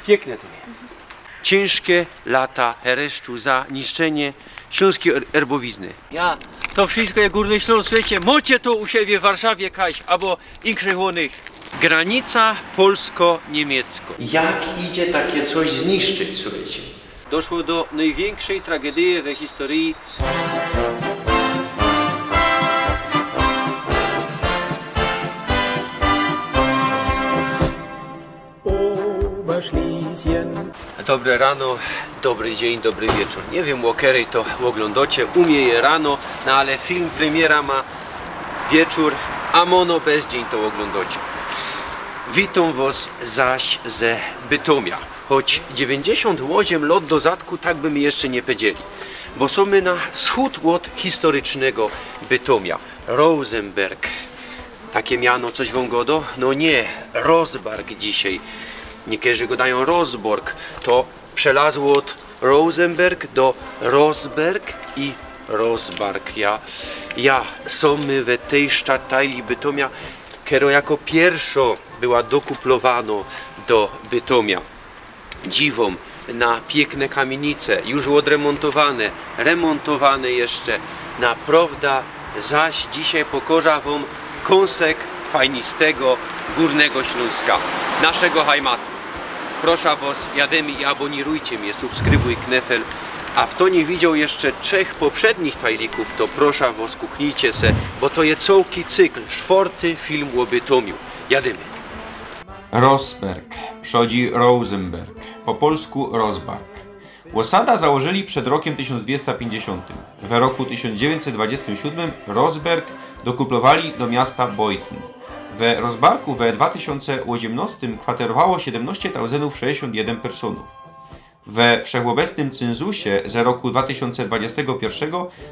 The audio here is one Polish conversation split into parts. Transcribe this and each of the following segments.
Piękne to jest. Ciężkie lata hereszczu za niszczenie śląskiej erbowizny. Ja to wszystko jak Górny Śląsk, słuchajcie, mocie to u siebie w Warszawie kaś, albo innych łonych. Granica polsko-niemiecka. Jak idzie takie coś zniszczyć, słuchajcie? Doszło do największej tragedii w historii. Dobre rano, dobry dzień, dobry wieczór. Nie wiem, o której to oglądacie, umie je rano, no ale film premiera ma wieczór, a mono bez dzień to oglądacie. Witam was zaś ze Bytomia. Choć 98 lat do zadku, tak by mi jeszcze nie powiedzieli. Bo są my na wschód od historycznego Bytomia. Rosenberg. Takie miano coś wam godo? No nie, Rosberg dzisiaj. Niektórzy go dają Rosborg. To przelazło od Rosenberg do Rosberg i Rosberg. Ja są my w tej sztatajli Bytomia, która jako pierwszo była dokuplowano do Bytomia. Dziwom na piękne kamienice, już odremontowane, remontowane jeszcze. Naprawdę zaś dzisiaj pokorza wam kąsek fajnistego Górnego Śląska, naszego hajmatu. Proszę was, jademy i abonirujcie mnie, subskrybuj knefel. A kto nie widział jeszcze 3 poprzednich tajlików, to proszę was, kuknijcie se, bo to jest całki cykl, 4. film o Bytomiu. Jademy. Rosberg, przodzi Rosenberg, po polsku Rosberg. Osada założyli przed rokiem 1250. W roku 1927 Rosberg dokuplowali do miasta Beuthen. W Rosbergu we 2018 kwaterowało 17 061 personów. We wszechobecnym cenzusie z roku 2021,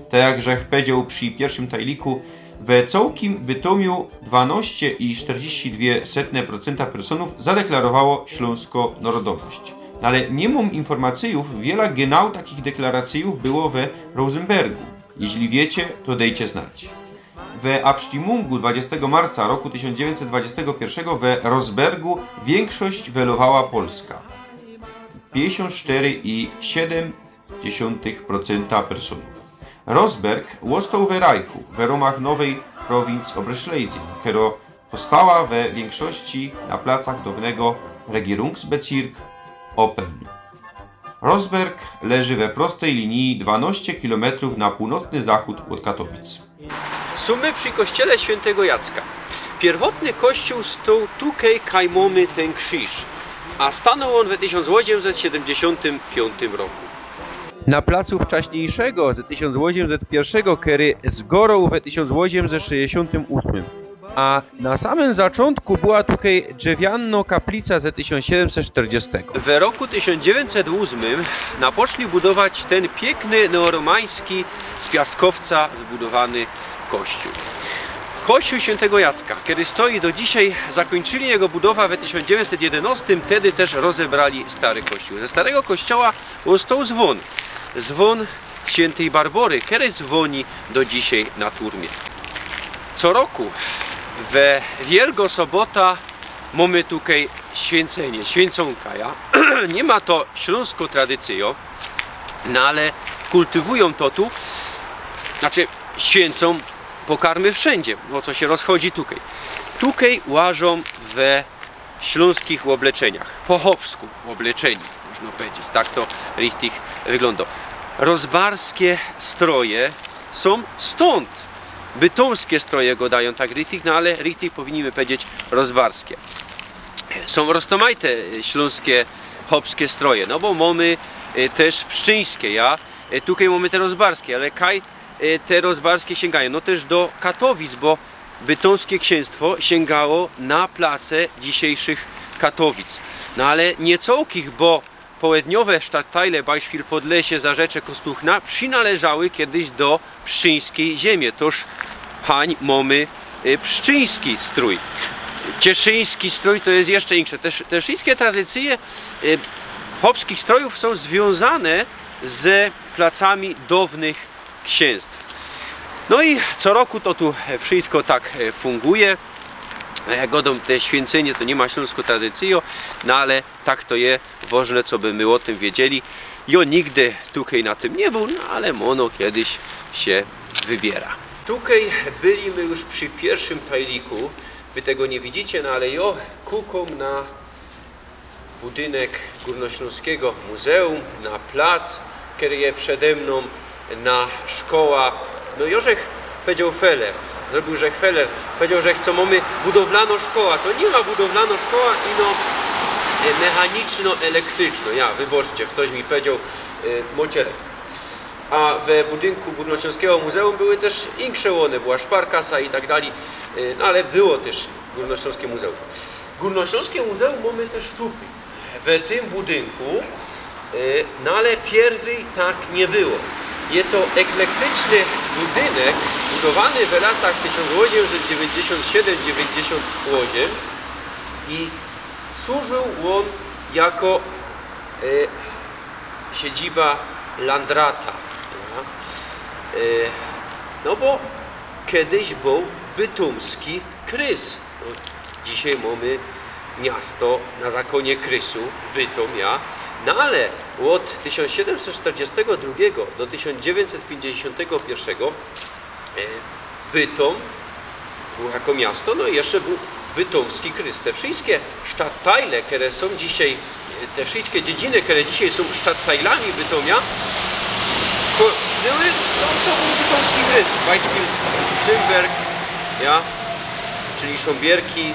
tak jak żech powiedział przy pierwszym tajliku, w całkim Bytomiu 12,42% personów zadeklarowało śląską narodowość. Ale nie mam informacji, wiele genau takich deklaracji było we Rosenbergu. Jeśli wiecie, to dejcie znać. W Abstimmung 20 marca roku 1921 w Rosbergu większość wylowała Polska. 54,7% personów. Rosberg został w Reichu, w ramach nowej prowincji Oberschlesien, która powstała we większości na placach dawnego Regierungsbezirk Open. Rosberg leży we prostej linii 12 km na północny zachód od Katowic. Sumy przy kościele świętego Jacka. Pierwotny kościół stał tutaj, kaj mamy ten krzyż, a stanął on w 1875 roku. Na placu wcześniejszego z 1801, który zgorał w 1868. A na samym zaczątku była tutaj drzewiana kaplica z 1740. W roku 1908 napoczęli budować ten piękny neoromański z piaskowca wybudowany kościół. Kościół świętego Jacka, kiedy stoi do dzisiaj, zakończyli jego budowę w 1911, wtedy też rozebrali stary kościół. Ze starego kościoła został dzwon. Dzwon świętej Barbory, który dzwoni do dzisiaj na Turmie. Co roku we Wielgo Sobota mamy tutaj święcenie, święconka. Ja? Nie ma to śląską tradycją, no ale kultywują to tu, znaczy święcą pokarmy wszędzie, bo co się rozchodzi tutaj. Tutaj łażą we śląskich obleczeniach, po chłopsku obleczeni, można powiedzieć, tak to richtig wygląda. Rozbarskie stroje są stąd. Bytomskie stroje go dają tak richtig, no ale richtig powinniśmy powiedzieć rozbarskie. Są roztomajte śląskie chłopskie stroje, no bo mamy też pszczyńskie, ja? Tutaj mamy te rozbarskie, ale kaj te rozbarskie sięgają? No też do Katowic, bo bytomskie księstwo sięgało na place dzisiejszych Katowic. No ale nie całkich, bo południowe sztatajle Beispiel Podlesie, Zarzecze, Kostuchna przynależały kiedyś do pszczyńskiej ziemi. Toż hań mamy pszczyński strój. Cieszyński strój to jest jeszcze insze. Te wszystkie tradycje chłopskich strojów są związane z placami dawnych księstw. No i co roku to tu wszystko tak funguje. A jak godą te święcenie, to nie ma śląską tradycję, no ale tak to je, ważne, co by my o tym wiedzieli. Jo nigdy tutaj na tym nie był, no ale mono kiedyś się wybiera. Tutaj byliśmy już przy pierwszym tajliku, wy tego nie widzicie, no ale jo kuką na budynek Górnośląskiego Muzeum, na plac, który jest przede mną, na szkoła. No Jorzech powiedział Feller, zrobił Feller, powiedział, że chcą mamy budowlano szkoła. To nie ma budowlano szkoła, ino mechaniczno-elektryczno. Ja, wybaczcie, ktoś mi powiedział mocierek. A we budynku Górnośląskiego Muzeum były też insze łony, była szparkasa i tak dalej, no ale było też Górnośląskie Muzeum. Górnośląskie Muzeum mamy też tutaj, w tym budynku, no ale pierwej tak nie było. Jest to eklektyczny budynek budowany w latach 1897-98 i służył on jako siedziba Landrata. No bo kiedyś był bytomski Krys. No, dzisiaj mamy miasto na zakonie Krysu, Bytom, ja. No ale od 1742 do 1951 Bytom był jako miasto, no i jeszcze był bytomski Krys. Te wszystkie stadtteile, które są dzisiaj, te wszystkie dziedziny, które dzisiaj są stadtteilami Bytomia, to był bytomski Krys. Weissbild, Szymberg, ja, czyli Sząbierki,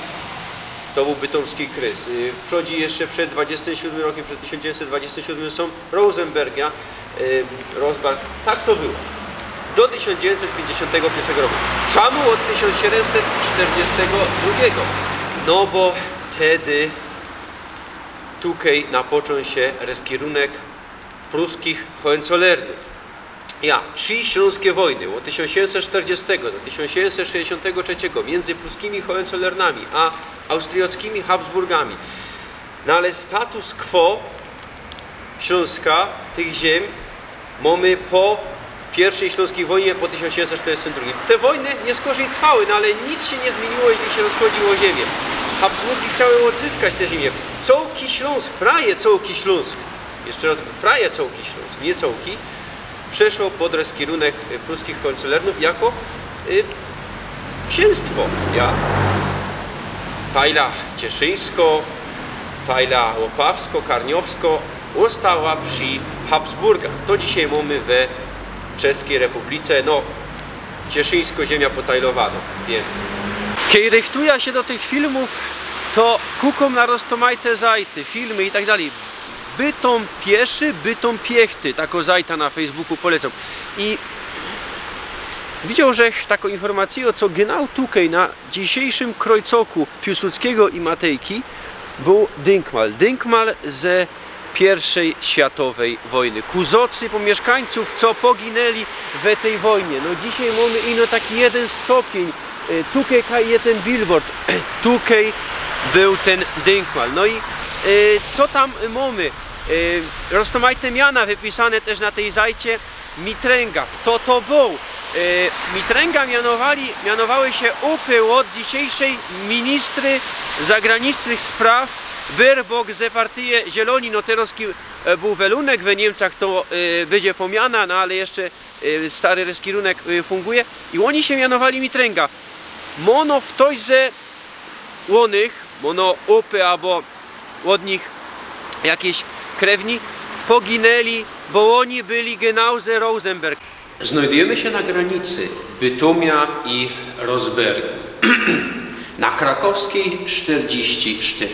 to był bytomski Krys. Wchodzi jeszcze przed 27 rokiem, przed 1927 są Rosenberg, ja, Rosbach. Tak to było. Do 1951 roku. Czemu od 1742? No bo wtedy tutaj napoczął się rozkierunek pruskich Hohenzollernów. Ja, 3 śląskie wojny od 1740 do 1763 między pruskimi Hohenzollernami a austriackimi Habsburgami. No ale status quo Śląska, tych ziem, mamy po pierwszej śląskiej wojnie po 1742. Te wojny nie skorzej trwały, no ale nic się nie zmieniło, jeśli się rozchodziło o ziemię. Habsburgi chciały odzyskać te ziemię. Cołki Śląsk, praje Cołki Śląsk, jeszcze raz, praje Cołki Śląsk, nie Cołki, przeszło pod kierunek pruskich Hohenzollernów jako księstwo. Ja. Tajla Cieszyńsko, Tajla Łopawsko, Karniowsko ostała przy Habsburgach. To dzisiaj mamy we Czeskiej Republice, no Cieszyńsko ziemia potajlowana, wiem. Kiedy rychtuje się do tych filmów, to kuką na roztomajte zajty, filmy i tak dalej. Bytom pieszy, bytom piechty, taką zajta na Facebooku polecam. I widział, że taką informację, co genau tutaj na dzisiejszym krojcoku Piłsudskiego i Matejki był Dynkmal. Dynkmal ze I światowej wojny. Kuzocy pomieszkańców, co poginęli w tej wojnie. No dzisiaj mamy ino taki jeden stopień. Tutaj jest ten billboard. Tutaj był ten Dynkmal. No i co tam mamy? Roztomajte miana wypisane też na tej zajcie. Mitręga. Kto to był? Mitręga mianowały się upy od dzisiejszej ministry zagranicznych spraw Baerbock ze partii Zieloni. No teraz był welunek w Niemcach, to będzie pomiana, no ale jeszcze stary reskirunek funguje i oni się mianowali Mitręga. Mono w ktoś ze łonych, mono upy albo od nich jakieś krewni poginęli, bo oni byli genau ze Rosenberg. Znajdujemy się na granicy Bytomia i Rosbergu. Na Krakowskiej 44.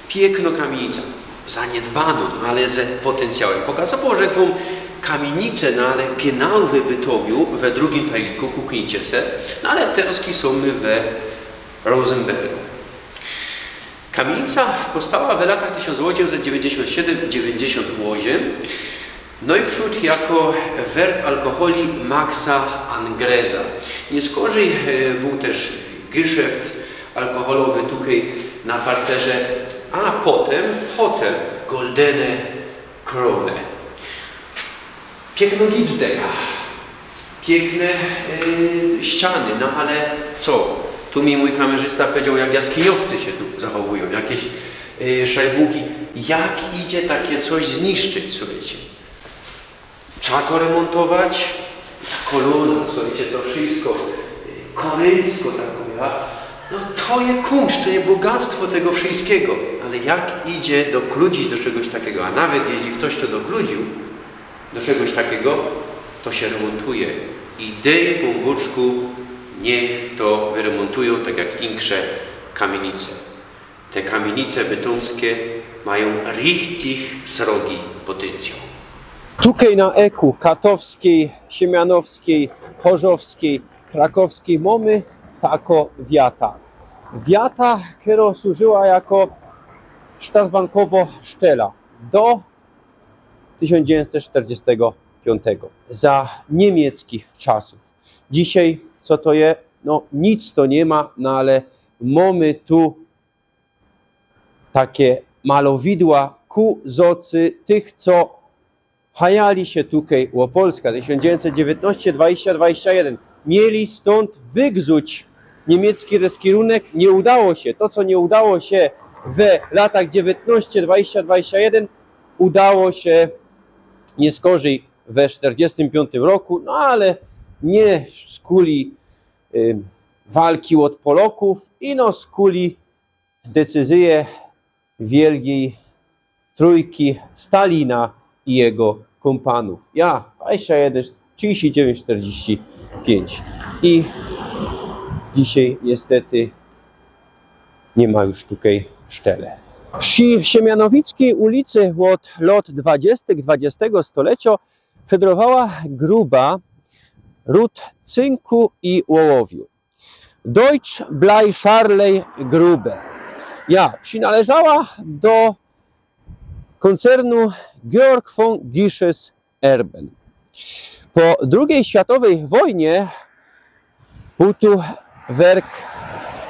Piękno kamienica, zaniedbano, no ale ze potencjałem. Pokazało, że wam kamienicę, no ale genau we Bytomiu, we drugim tajliku, kuknijcie se, no ale teraz są my we Rosenbergu. Kamienica powstała w latach 1897-98, no i przód jako werk alkoholi Maxa Angreza. Nie skorzej był też geszeft alkoholowy tutaj na parterze, a potem hotel Goldene Krone. Piękno gipsdeka, piękne ściany, no ale co? Tu mi mój kamerzysta powiedział, jak jaskiniowcy się tu zachowują, jakieś szajbuki. Jak idzie takie coś zniszczyć, słuchajcie? Trzeba to remontować. Kolumna, słuchajcie, to wszystko. Korycko taką, ja. No to jest kunszt, to jest bogactwo tego wszystkiego. Ale jak idzie dokludzić do czegoś takiego, a nawet jeśli ktoś to dokludził do czegoś takiego, to się remontuje. I dej po boczku, niech to wyremontują, tak jak insze kamienice. Te kamienice bytomskie mają richtig srogi potencjał. Tutaj na Eku Katowskiej, Siemianowskiej, Chorzowskiej, Krakowskiej mamy tako wiata. Wiata, która służyła jako sztazbankowo szczela do 1945 za niemieckich czasów. Dzisiaj co to jest? No nic to nie ma, no ale mamy tu takie malowidła ku zocy tych, co hajali się tutaj o Polska 1919, 20, 21. Mieli stąd wygzuć niemiecki kierunek. Nie udało się. To, co nie udało się w latach 19, 20, 21, udało się nie skorzej we 45 roku, no ale nie z kuli walki od Polaków i no z kuli decyzje wielkiej trójki Stalina i jego kompanów. Ja 21, 39, 45 i dzisiaj niestety nie ma już tutaj szczele. Przy Siemianowickiej ulicy od lat 20. XX stulecia federowała gruba ród cynku i ołowiu. Deutsch Blei Grube. Ja przynależała do koncernu Georg von Gisches Erben. Po II światowej wojnie był tu werk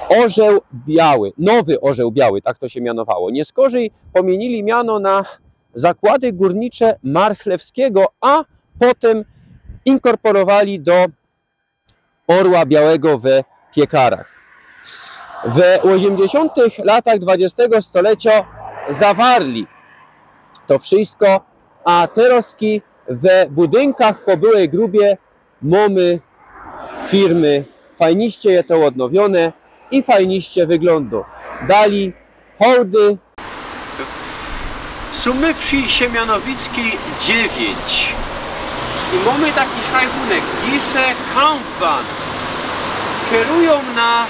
Orzeł Biały, Nowy Orzeł Biały, tak to się mianowało. Nie skorzej pomienili miano na Zakłady Górnicze Marchlewskiego, a potem inkorporowali do Orła Białego we Piekarach. W 80 latach XX stulecia zawarli to wszystko, a teroski w budynkach po byłej grubie mamy firmy. Fajniście je to odnowione i fajniście wygląda. Dali hołdy. Sumy przy Siemianowickiej 9. I mamy taki szajbunek, Gische Kampfbahn. Kierują na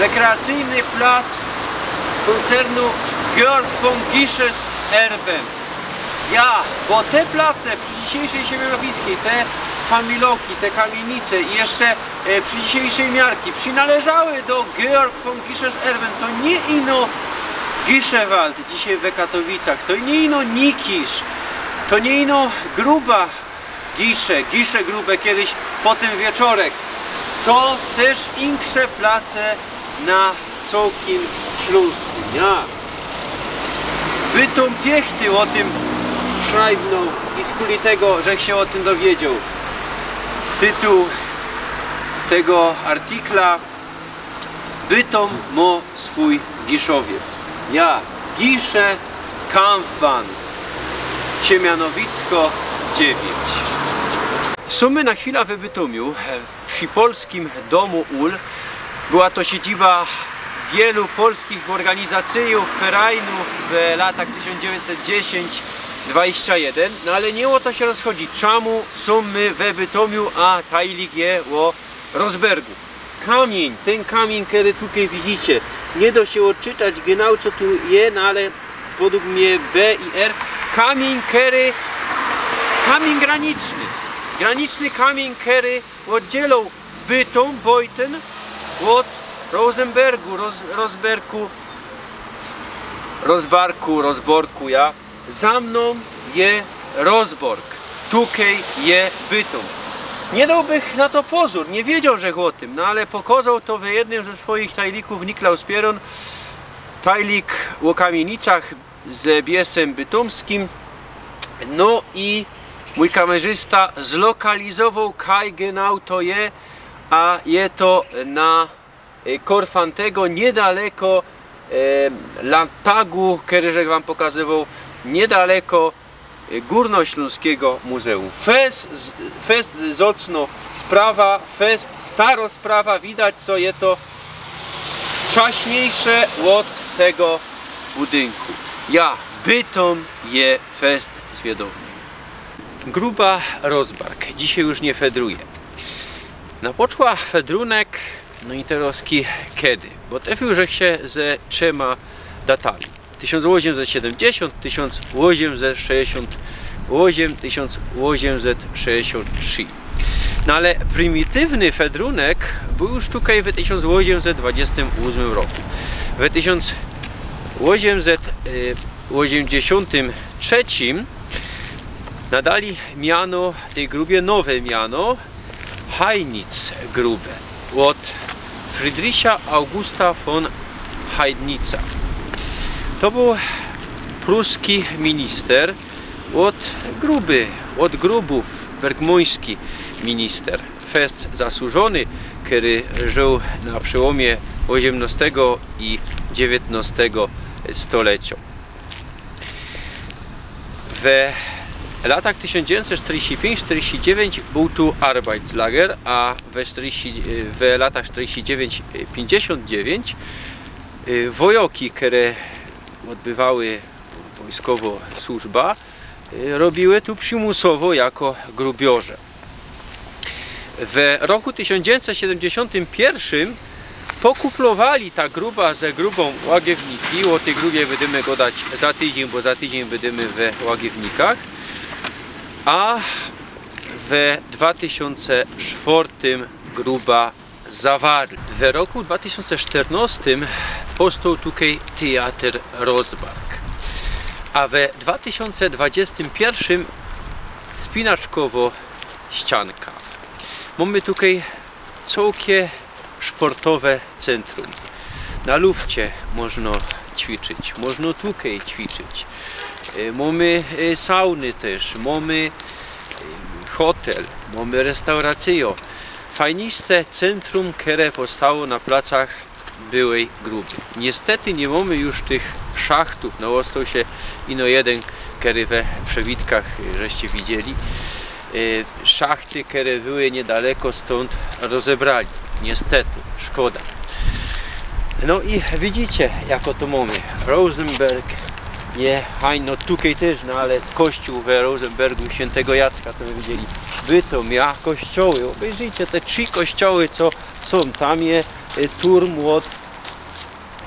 rekreacyjny plac koncernu Georg von Gisches Erben. Ja, bo te place przy dzisiejszej Siemianowickiej, te familoki, te kamienice i jeszcze przy dzisiejszej miarki przynależały do Georg von Gisches Erben. To nie ino Gischewald dzisiaj w Katowicach, to nie ino Nikisz, to nie ino Gruba Gisze Grube kiedyś po tym wieczorek. To też insze place na całkiem Śląsku. Ja. Bytom Piechty o tym szajbnął i z kuli tego, że się o tym dowiedział. Tytuł tego artykla: Bytom ma swój Giszowiec. Ja, Gische Kampfbahn, Siemianowicko 9. Sumy na chwilę w Bytomiu, przy Polskim Domu Ul. Była to siedziba wielu polskich organizacyjów, ferajnów w latach 1910-21, no ale nie o to się rozchodzi. Czemu są my we Bytomiu, a tajlik je o Rosbergu? Kamień, ten kamień, który tutaj widzicie, nie da się odczytać genau co tu jest, no ale według mnie B i R. Kamień, kamień graniczny kamień, który oddzielał Bytom, Beuthen od Rosenbergu, Rozborku, ja. Za mną je Rozborg, tutaj je Bytom. Nie dałbych na to pozór, nie wiedział, że o tym, no ale pokazał to w jednym ze swoich tajlików Niklaus Pieron. Tajlik o kamienicach z biesem bytomskim. No i mój kamerzysta zlokalizował kaj genau to je, a je to na Korfantego, niedaleko Landtagu, który jak wam pokazywał, niedaleko Górnośląskiego Muzeum. Fest zocno sprawa, fest staro sprawa, widać co je to wcześniejsze od tego budynku. Ja, Bytom je fest zwiedowny. Gruba Rozbark, dzisiaj już nie fedruje. Napoczła fedrunek, no i teraz kiedy? Bo trafił się ze trzema datami. 1870, 1868, 1863. No ale prymitywny fedrunek był już tutaj w 1828 roku. W 1883 nadali miano tej grubie nowe miano Heidnitzgrube od Friedricha Augusta von Heidnitza. To był pruski minister od grubów, bergmoński minister. Fest zasłużony, który żył na przełomie XVIII i XIX stulecia. W latach 1945-49 był tu Arbeitslager, a w latach 49-59 wojoki, które odbywały wojskowo służba, robiły tu przymusowo jako grubiorze. W roku 1971 pokuplowali ta gruba ze grubą łagiewniki. O tej grubie będziemy gadać za tydzień, bo za tydzień będziemy we Łagiewnikach. A w 2004 gruba zawarli. W roku 2014 powstał tutaj Teatr Rozbark. A w 2021 spinaczkowo ścianka. Mamy tutaj całkiem sportowe centrum. Na lufcie można ćwiczyć, można tutaj ćwiczyć. Mamy sauny też, mamy hotel, mamy restaurację. Fajniste centrum, które powstało na placach byłej gruby. Niestety nie mamy już tych szachtów. Ostał się ino jeden, który we przewitkach żeście widzieli. Szachty, które były niedaleko stąd, rozebrali. Niestety, szkoda. No i widzicie, jak to mamy. Rosenberg je hajno tutaj też, no ale kościół w Rosenbergu świętego Jacka, to my widzieli. Bytom, ja kościoły. Obejrzyjcie te trzy kościoły, co są. Tam je turm od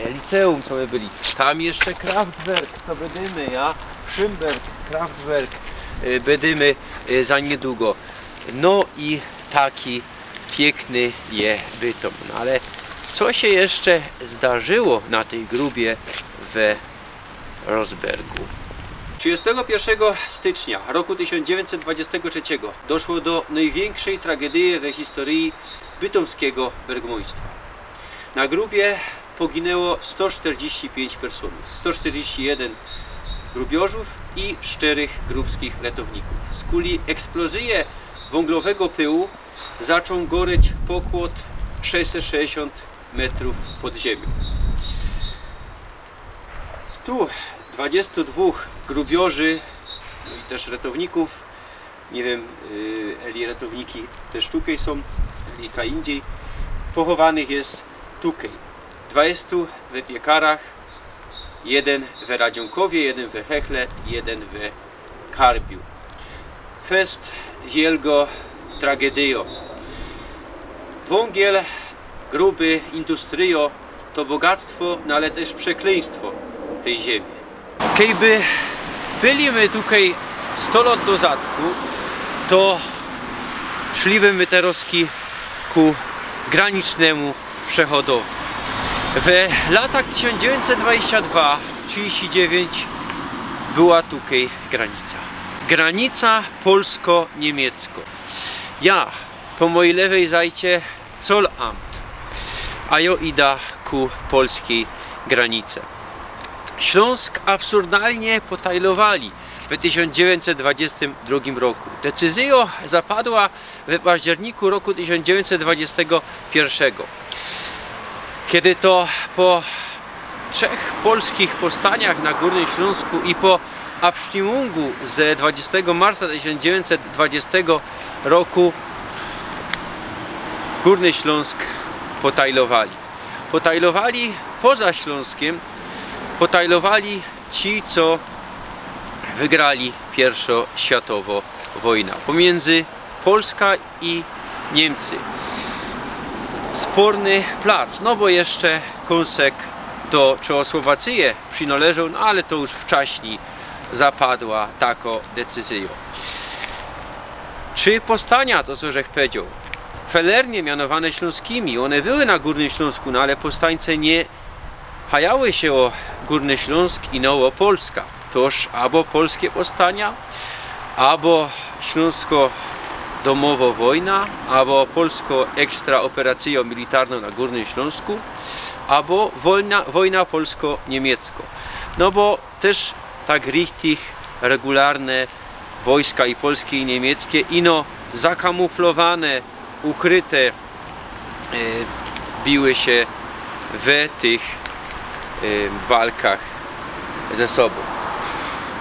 liceum, co my byli. Tam jeszcze Kraftwerk, co będziemy, ja. Schönberg, Kraftwerk będziemy za niedługo. No i taki piękny je Bytom. No ale co się jeszcze zdarzyło na tej grubie w Rozbergu? 31 stycznia roku 1923 doszło do największej tragedii w historii bytomskiego bergmoństwa. Na grubie poginęło 145 personów, 141 grubiorzów i 4 grubskich ratowników. Z kuli eksplozji węglowego pyłu zaczął goreć pokład 660 metrów pod ziemią. 122 grubiorzy, no i też ratowników, nie wiem, eli ratowniki też tutaj są, eli indziej, pochowanych jest tutaj. 20 w Piekarach, 1 w Radzionkowie, 1 w Hechle, 1 w Karbiu. Fest wielgo tragedio. Węgiel, gruby, industrio to bogactwo, no ale też przekleństwo tej ziemi. Kiedy byliśmy tutaj 100 lat do zadku, to szlibyśmy teraz ku granicznemu przechodowi. W latach 1922-39 była tutaj granica. Granica polsko-niemiecka. Ja po mojej lewej zajcie Zollamt, a ja idę ku polskiej granicy. Śląsk absurdalnie potajlowali w 1922 roku. Decyzja zapadła w październiku roku 1921. Kiedy to po 3 polskich powstaniach na Górnym Śląsku i po Abstimmung z 20 marca 1920 roku Górny Śląsk potajlowali. Potajlowali poza Śląskiem, potajlowali ci, co wygrali pierwszą światową wojnę. Pomiędzy Polska i Niemcy. Sporny plac, no bo jeszcze Kąsek do Czechosłowacji przynależał, no ale to już wcześniej zapadła taka decyzja. Czy powstania, to co żech powiedział, felernie mianowane śląskimi, one były na Górnym Śląsku, no ale powstańce nie hajały się o Górny Śląsk i no o Polska. Toż albo polskie powstania, albo śląsko-domowa wojna, albo polsko-ekstraoperacyjo-militarna na Górnym Śląsku, albo wojna polsko-niemiecka. No bo też tak richtig regularne wojska i polskie i niemieckie, ino zakamuflowane, ukryte, biły się w tych walkach ze sobą.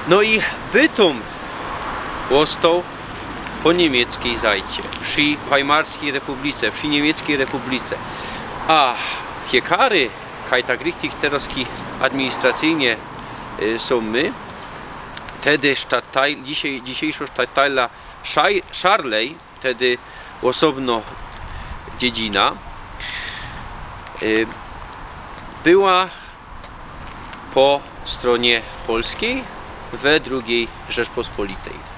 No i Bytom powstał po niemieckiej zajcie, przy Weimarskiej Republice, przy Niemieckiej Republice. A Piekary, kaj tak richtig teroski administracyjnie są my, wtedy dzisiejsza sztattajla Szarlej, wtedy osobno dziedzina, była po stronie polskiej we II Rzeczpospolitej.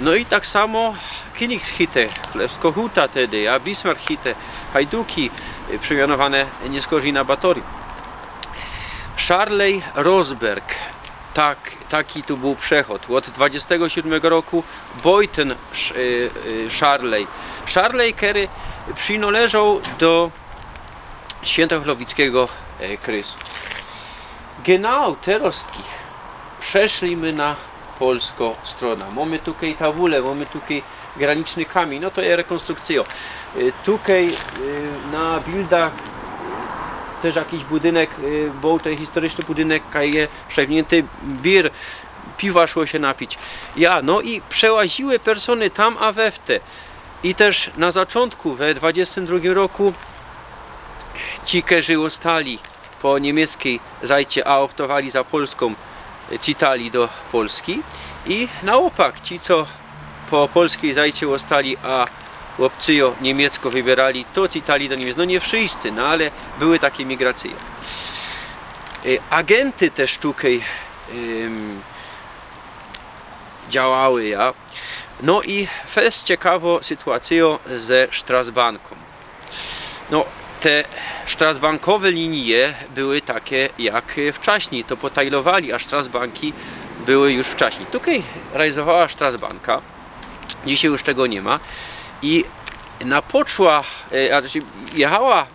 No i tak samo Königshite, Królewsko-Huta wtedy, a Bismarck-Hite, Hajduki, przemianowane nieskorzy na Batory. Szarlej-Rosberg, taki tu był przechod. Od 27 roku Beuthen Szarlej. Szarlej, który przynależał do Świętochłowickiego krysu. Genau teroski przeszliśmy na polską stronę. Mamy tutaj tawulę, mamy tutaj graniczny kamień, no to jest rekonstrukcja. Tutaj na bildach też jakiś budynek, był to historyczny budynek, jest przewinięty bir, piwa szło się napić. No i przełaziły persony tam a wewte. I też na zaczątku, we 22 roku, ci, którzy ostali po niemieckiej zajcie, a optowali za polską, citali do Polski. I na opak, ci, co po polskiej zajcie ostali, a obcyjo niemiecko wybierali, to citali do Niemiec. No nie wszyscy, no ale były takie migracje. Agenty też tutaj działały. No i fest ciekawą sytuacją ze Strasbanką. No te strasbankowe linie były takie jak wcześniej, to potajlowali, a Strasbanki były już wcześniej. Tutaj realizowała Strasbanka, dzisiaj już tego nie ma. I napoczła, jechała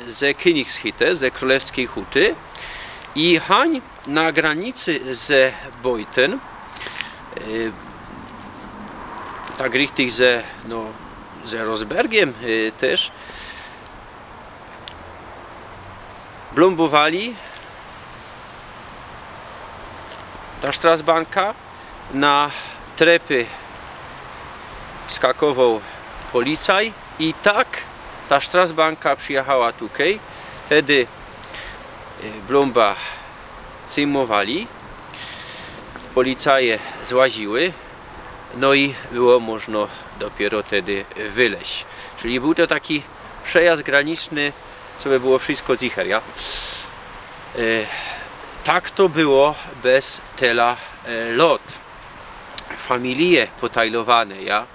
ze Königshite, ze Królewskiej Huty i hań na granicy ze Beuthen, tak richtig ze Rosbergiem też, blombowali ta Strasbanka, na trepy skakował policaj i tak ta Strasbanka przyjechała tutaj. Wtedy blomba zdejmowali, policaje złaziły, no i było można dopiero wtedy wyleźć. Czyli był to taki przejazd graniczny, co by było wszystko zicher, ja? Tak to było bez tela lot. Familie potajlowane, ja?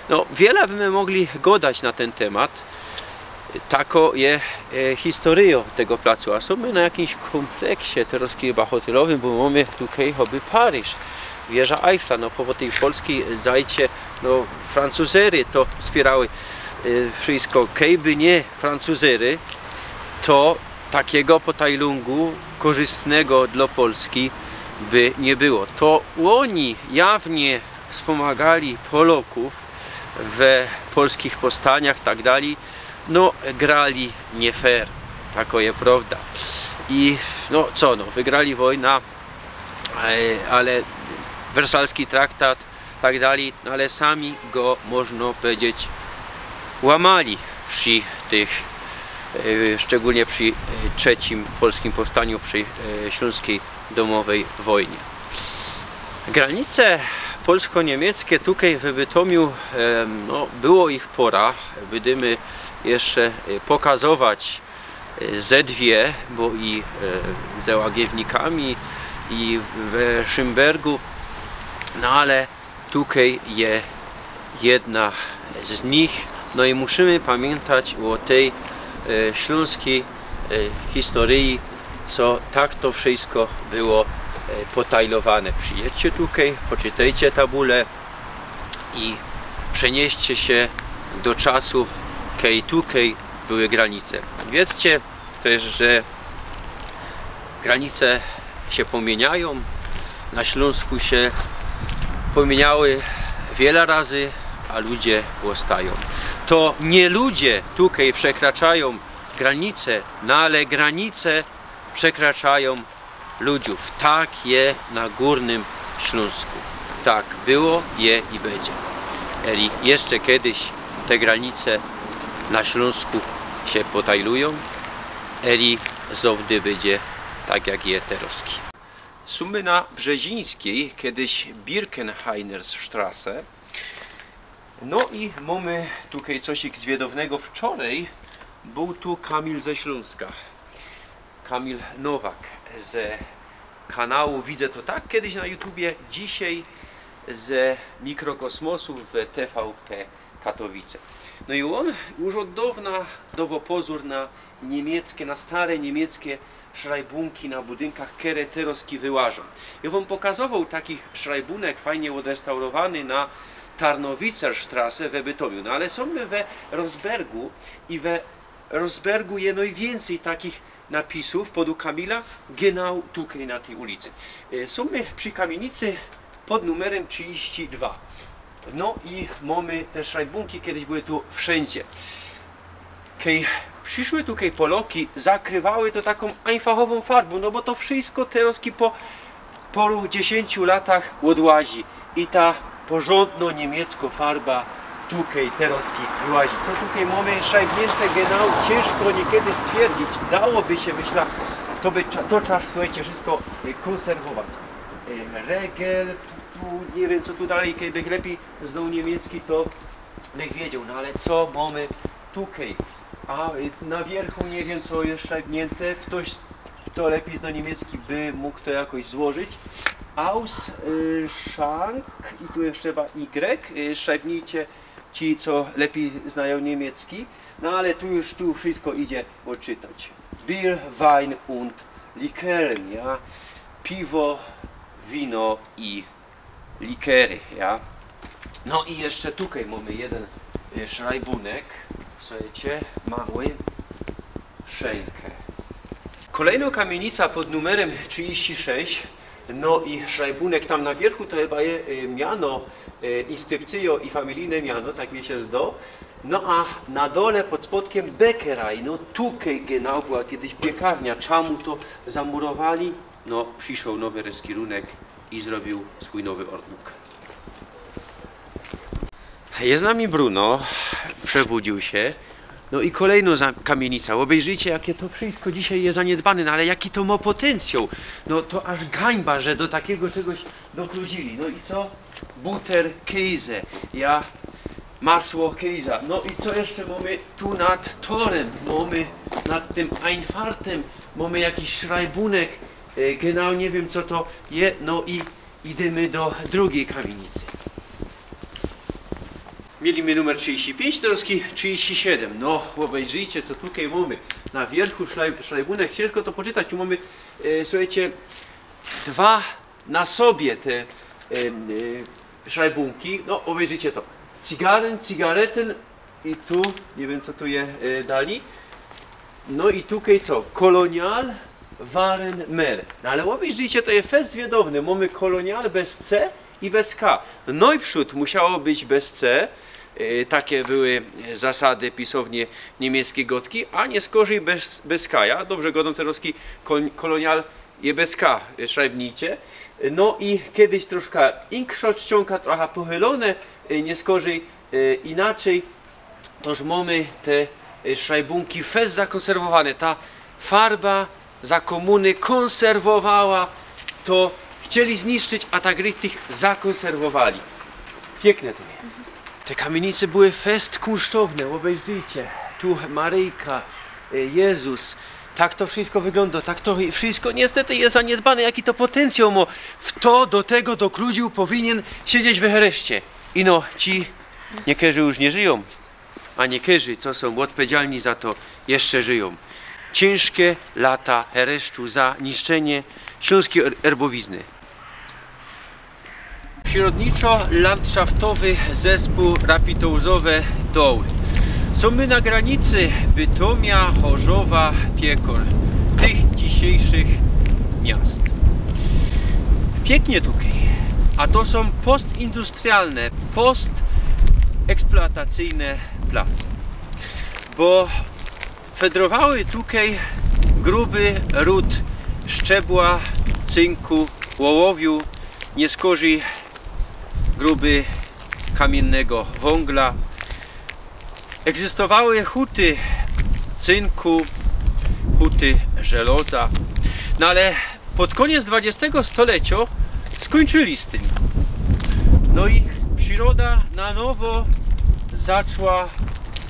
No, wiele byśmy mogli gadać na ten temat. Tako jest historia tego placu. A są my na jakimś kompleksie teraz chyba hotelowym, bo mamy tutaj choby Paryż. Wieża Eiffla, no po tej polskiej zajcie, no Francuzery to wspierały wszystko. Kejby nie Francuzery, to takiego potajlungu korzystnego dla Polski by nie było. To oni jawnie wspomagali Polaków w polskich powstaniach, tak dalej. No grali nie fair. Tako je prawda. I no co, no, wygrali wojnę, ale wersalski traktat, tak dalej, ale sami go, można powiedzieć, łamali przy tych, szczególnie przy trzecim polskim powstaniu, przy śląskiej domowej wojnie. Granice polsko-niemieckie tutaj w Bytomiu, no, było ich pora, będziemy jeszcze pokazywać ze dwie, bo i ze Łagiewnikami i w Szymbergu, no ale tutaj jest jedna z nich, no i musimy pamiętać o tej śląskiej historii, co tak to wszystko było potajlowane. Przyjedźcie tutaj, poczytajcie tabulę i przenieście się do czasów, kiedy tutaj były granice. Wiedzcie też, że granice się pomieniają, na Śląsku się pomieniały wiele razy, a ludzie zostają. To nie ludzie tutaj przekraczają granice, no ale granice przekraczają ludziów. Tak je na Górnym Śląsku. Tak było, je i będzie. Eli jeszcze kiedyś te granice na Śląsku się potajlują, eli zowdy będzie tak jak je teroski. Sumy na Brzezińskiej, kiedyś Birkenheinerstraße. No i mamy tutaj coś zwiedownego. Wczoraj był tu Kamil ze Śląska. Kamil Nowak z kanału Widzę to tak kiedyś na YouTubie, dzisiaj z Mikrokosmosu w TVP Katowice. No i on już od dawna dawał pozór na niemieckie, na stare niemieckie szrajbunki na budynkach, które teroski wyłażą. Ja wam pokazywał taki szrajbunek fajnie odrestaurowany na Tarnowicerstraße we Bytomiu. No ale są my we Rosbergu i we Rosbergu jest no i więcej takich napisów pod u Kamila genau tutaj na tej ulicy. Są my przy kamienicy pod numerem 32. No i mamy te szrajbunki, kiedyś były tu wszędzie. Kiedy przyszły tutaj Poloki, zakrywały to taką einfachową farbą, no bo to wszystko teroski po 10 latach odłazi. I ta porządno niemiecka farba tutaj teroski wyłazi. Co tutaj mamy szajbnięte genau, ciężko niekiedy stwierdzić. Dałoby się, myślę, to czas, słuchajcie, wszystko konserwować. Regel, tu nie wiem co tu dalej, kiedy lepiej znał niemiecki, to bych wiedział, no ale co mamy tutaj? A na wierzchu nie wiem co jest szajbnięte, ktoś kto lepiej zna niemiecki by mógł to jakoś złożyć. Ausschank i tu jeszcze chyba Y, szajbnijcie ci co lepiej znają niemiecki, no ale tu wszystko idzie odczytać. Bier, Wein und Likeren, ja? Piwo, wino i likery, ja? No i jeszcze tutaj mamy jeden szrajbunek, słuchajcie, mały, Schenke. Kolejna kamienica pod numerem 36, no i szrajbunek tam na wierzchu to chyba jest miano, inskrypcjo i familijne miano, tak mi się zdo. No a na dole pod spodkiem Bäckerei, no tutaj genau była kiedyś piekarnia, czemu to zamurowali? No przyszł nowy reskirunek i zrobił swój nowy ordnuk. Jest z nami Bruno, przebudził się. No i kolejna kamienica. Obejrzyjcie, jakie to wszystko dzisiaj jest zaniedbane, no ale jaki to ma potencjał. No to aż gańba, że do takiego czegoś doprowadzili. No i co? Butter, Käse, ja, masło Käse. No i co jeszcze mamy tu nad torem? Mamy nad tym Einfahrtem, mamy jakiś szrajbunek, genau nie wiem co to jest. No i idziemy do drugiej kamienicy. Mieliśmy numer 35, teraz 37. No, obejrzyjcie, co tutaj mamy. Na wierzchu szrajbunek, ciężko to poczytać. Tu mamy, słuchajcie, dwa na sobie te szrajbunki. No, obejrzyjcie to. Cigareten i tu, nie wiem co tu je dali. No i tutaj co? Kolonial, Waren, Mer. No ale obejrzyjcie, to jest fest zwiedowny. Mamy kolonial bez C i bez K. No i przód musiało być bez C. Takie były zasady pisownie niemieckie gotki, a nie skorzej bez kaja. Dobrze godą te roski kolonial je bez K, szajbnijcie. No i kiedyś troszkę inkrzczcionka, trochę pochylone, nie skorzej inaczej. Toż mamy te szajbunki fest zakonserwowane. Ta farba za komuny konserwowała, to chcieli zniszczyć, a tak tych zakonserwowali. Piękne to jest. Te kamienice były fest kunsztowne, obejrzyjcie. Tu Maryjka, Jezus. Tak to wszystko wygląda, tak to wszystko niestety jest zaniedbane, jaki to potencjał ma. Do tego dokludził powinien siedzieć w hereszcie. I no, ci niektórzy już nie żyją, a niektórzy, co są odpowiedzialni za to, jeszcze żyją. Ciężkie lata hereszczu za niszczenie śląskiej erbowizny. Przyrodniczo-landszaftowy zespół Rapitouzowe Doły. Są my na granicy Bytomia, Chorzowa, Piekor, tych dzisiejszych miast. Pięknie tutaj, a to są postindustrialne, posteksploatacyjne place. Bo fedrowały tutaj gruby ród szczebła, cynku, wołowiu, nie skorzy gruby kamiennego węgla. Egzystowały huty cynku, huty żelaza, no ale pod koniec XX stulecia skończyli z tym. No i przyroda na nowo zaczęła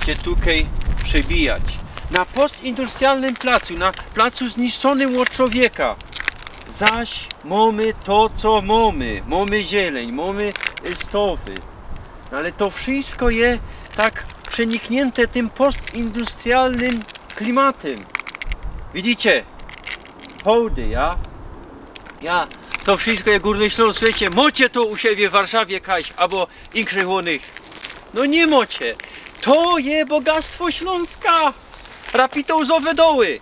się tutaj przebijać. Na postindustrialnym placu, na placu zniszczonym od człowieka, zaś mamy to, co mamy. Mamy zieleń, mamy stowy. No ale to wszystko jest tak przeniknięte tym postindustrialnym klimatem. Widzicie? Hołdy, ja, to wszystko jest Górny Śląsk, słuchajcie, mocie to u siebie w Warszawie kaś, albo innych łonych. No nie mocie. To jest bogactwo Śląska. Rapitouzowe Doły.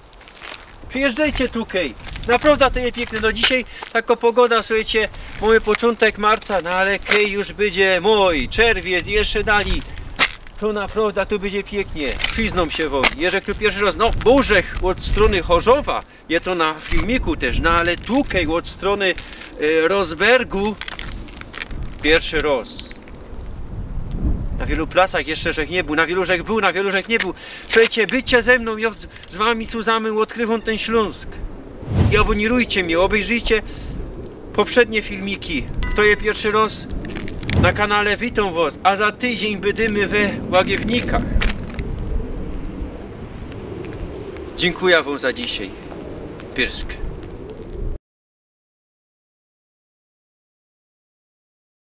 Przyjeżdżajcie tutaj. Naprawdę to jest piękne. No dzisiaj taka pogoda, słuchajcie, mamy początek marca, no ale kej już będzie czerwiec, jeszcze dali. To naprawdę tu będzie pięknie. Przyznam się wam, jeżeli tu pierwszy raz, no Bożech od strony Chorzowa, jest to na filmiku też, no ale tutaj od strony Rosbergu pierwszy raz. Na wielu placach jeszcze żech nie był, na wielu żech był, na wielu żech nie był. Słuchajcie, bycie ze mną, ja z wami cudami odkrywam ten Śląsk. I abonirujcie mnie, obejrzyjcie poprzednie filmiki. Kto je pierwszy raz na kanale, witam was, a za tydzień będziemy we Łagiewnikach. Dziękuję wam za dzisiaj. Pyrsk.